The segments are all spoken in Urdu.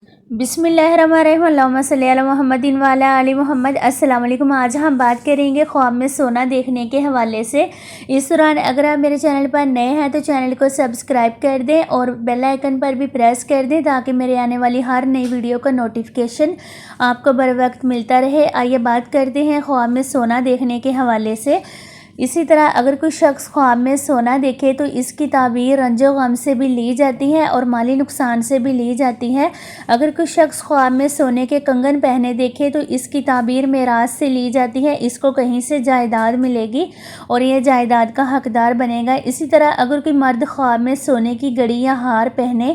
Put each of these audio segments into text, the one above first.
بسم اللہ الرحمن الرحیم، اللہم صلی علی محمد وعلی آل محمد۔ السلام علیکم۔ آج ہم بات کریں گے خواب میں سونا دیکھنے کے حوالے سے۔ اس دوران اگر آپ میرے چینل پر نئے ہیں تو چینل کو سبسکرائب کر دیں اور بیل آئیکن پر بھی پریس کر دیں تاکہ میرے آنے والی ہر نئی ویڈیو کا نوٹیفیکیشن آپ کو بر وقت ملتا رہے۔ آئیے بات کرتے ہیں خواب میں سونا دیکھنے کے حوالے سے۔ اسی طرح اگر کوئی شخص خواب میں سونا دیکھے تو اس کی تعبیر رنج و غم سے بھی لی جاتی ہے اور مالی نقصان سے بھی لی جاتی ہے۔ اگر کوئی شخص خواب میں سونے کے کنگن پہنے دیکھے تو اس کی تعبیر میراث سے لی جاتی ہے، اس کو کہیں سے جائیداد ملے گی اور یہ جائیداد کا حقدار بنے گا۔ اسی طرح اگر کوئی مرد خواب میں سونے کی گھڑی یا ہار پہنے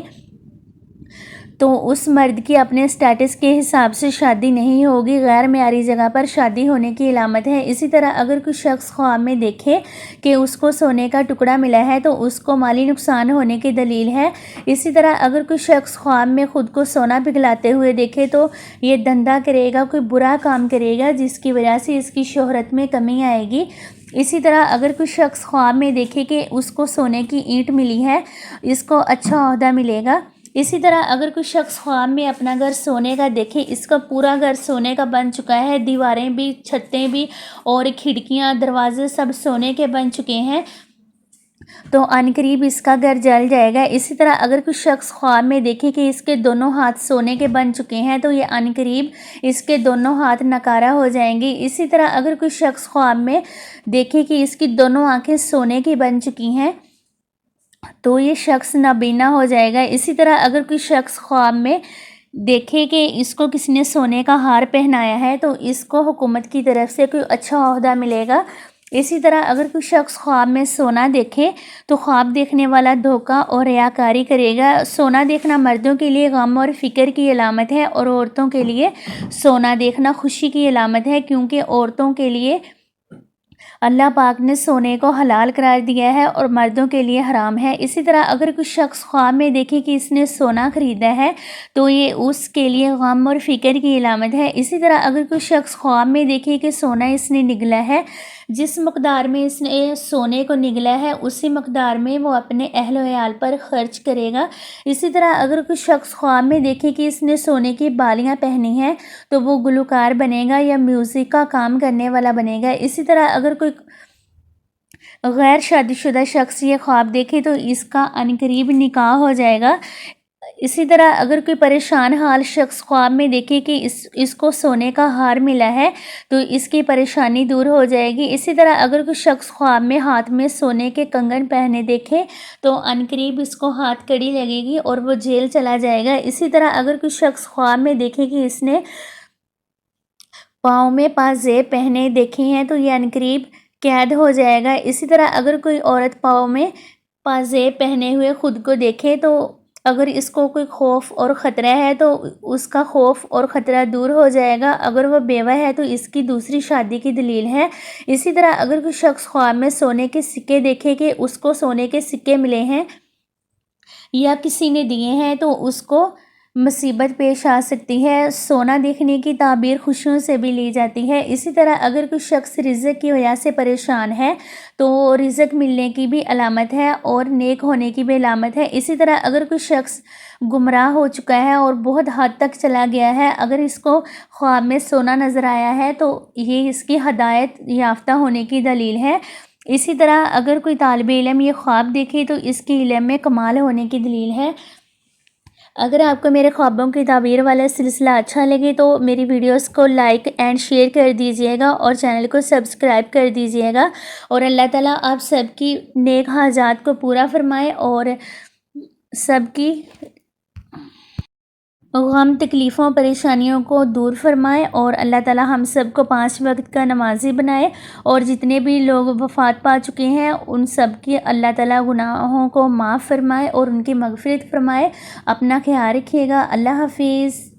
تو اس مرد کی اپنے سٹیٹس کے حساب سے شادی نہیں ہوگی، غیر معیاری جگہ پر شادی ہونے کی علامت ہے۔ اسی طرح اگر کوئی شخص خواب میں دیکھے کہ اس کو سونے کا ٹکڑا ملا ہے تو اس کو مالی نقصان ہونے کی دلیل ہے۔ اسی طرح اگر کوئی شخص خواب میں خود کو سونا پگھلاتے ہوئے دیکھے تو یہ دھندا کرے گا، کوئی برا کام کرے گا جس کی وجہ سے اس کی شہرت میں کمی آئے گی۔ اسی طرح اگر کوئی شخص خواب میں دیکھے کہ اس کو سونے کی اینٹ ملی ہے، اس کو اچھا عہدہ ملے گا۔ اسی طرح اگر کوئی شخص خواب میں اپنا گھر سونے کا دیکھے، اس کا پورا گھر سونے کا بن چکا ہے، دیواریں بھی، چھتیں بھی اور کھڑکیاں، دروازے سب سونے کے بن چکے ہیں تو عنقریب اس کا گھر جل جائے گا۔ اسی طرح اگر کوئی شخص خواب میں دیکھے کہ اس کے دونوں ہاتھ سونے کے بن چکے ہیں تو یہ عنقریب اس کے دونوں ہاتھ نکارہ ہو جائیں گے۔ اسی طرح اگر کوئی شخص خواب میں دیکھے کہ اس کی دونوں آنکھیں سونے کی بن چکی ہیں تو یہ شخص نابینا ہو جائے گا۔ اسی طرح اگر کوئی شخص خواب میں دیکھے کہ اس کو کسی نے سونے کا ہار پہنایا ہے تو اس کو حکومت کی طرف سے کوئی اچھا عہدہ ملے گا۔ اسی طرح اگر کوئی شخص خواب میں سونا دیکھے تو خواب دیکھنے والا دھوکہ اور ریاکاری کرے گا۔ سونا دیکھنا مردوں کے لیے غم اور فکر کی علامت ہے اور عورتوں کے لیے سونا دیکھنا خوشی کی علامت ہے، کیونکہ عورتوں کے لیے اللہ پاک نے سونے کو حلال قرار دیا ہے اور مردوں کے لیے حرام ہے۔ اسی طرح اگر کوئی شخص خواب میں دیکھے کہ اس نے سونا خریدا ہے تو یہ اس کے لیے غم اور فکر کی علامت ہے۔ اسی طرح اگر کوئی شخص خواب میں دیکھے کہ سونا اس نے نگلا ہے، جس مقدار میں اس نے سونے کو نگلا ہے اسی مقدار میں وہ اپنے اہل و عیال پر خرچ کرے گا۔ اسی طرح اگر کوئی شخص خواب میں دیکھے کہ اس نے سونے کی بالیاں پہنی ہیں تو وہ گلوکار بنے گا یا میوزک کا کام کرنے والا بنے گا۔ اسی طرح اگر کوئی غیر شادی شدہ شخص یہ خواب دیکھے تو اس کا عنقریب نکاح ہو جائے گا۔ اسی طرح اگر کوئی پریشان حال شخص خواب میں دیکھے کہ اس کو سونے کا ہار ملا ہے تو اس کی پریشانی دور ہو جائے گی۔ اسی طرح اگر کوئی شخص خواب میں ہاتھ میں سونے کے کنگن پہنے دیکھے تو عنقریب اس کو ہاتھ کڑی لگے گی اور وہ جیل چلا جائے گا۔ اسی طرح اگر کوئی شخص خواب میں دیکھے کہ اس نے پاؤں میں پازیب پہنے دیکھے ہیں تو یہ عنقریب قید ہو جائے گا۔ اسی طرح اگر کوئی عورت پاؤں میں پازیب پہنے ہوئے خود کو دیکھے تو اگر اس کو کوئی خوف اور خطرہ ہے تو اس کا خوف اور خطرہ دور ہو جائے گا۔ اگر وہ بیوہ ہے تو اس کی دوسری شادی کی دلیل ہے۔ اسی طرح اگر کوئی شخص خواب میں سونے کے سکے دیکھے کہ اس کو سونے کے سکے ملے ہیں یا کسی نے دیے ہیں تو اس کو مصیبت پیش آ سکتی ہے۔ سونا دیکھنے کی تعبیر خوشیوں سے بھی لی جاتی ہے۔ اسی طرح اگر کوئی شخص رزق کی وجہ سے پریشان ہے تو رزق ملنے کی بھی علامت ہے اور نیک ہونے کی بھی علامت ہے۔ اسی طرح اگر کوئی شخص گمراہ ہو چکا ہے اور بہت حد تک چلا گیا ہے، اگر اس کو خواب میں سونا نظر آیا ہے تو یہ اس کی ہدایت یافتہ ہونے کی دلیل ہے۔ اسی طرح اگر کوئی طالب علم یہ خواب دیکھے تو اس کی علم میں کمال ہونے کی دلیل ہے۔ اگر آپ کو میرے خوابوں کی تعبیر والا سلسلہ اچھا لگے تو میری ویڈیوز کو لائک اینڈ شیئر کر دیجیے گا اور چینل کو سبسکرائب کر دیجیے گا، اور اللہ تعالیٰ آپ سب کی نیک حاجات کو پورا فرمائے اور سب کی غم تکلیفوں پریشانیوں کو دور فرمائے، اور اللہ تعالیٰ ہم سب کو 5 وقت کا نمازی بنائے، اور جتنے بھی لوگ وفات پا چکے ہیں ان سب کی اللہ تعالیٰ گناہوں کو معاف فرمائے اور ان کی مغفرت فرمائے۔ اپنا خیال رکھیے گا۔ اللہ حافظ۔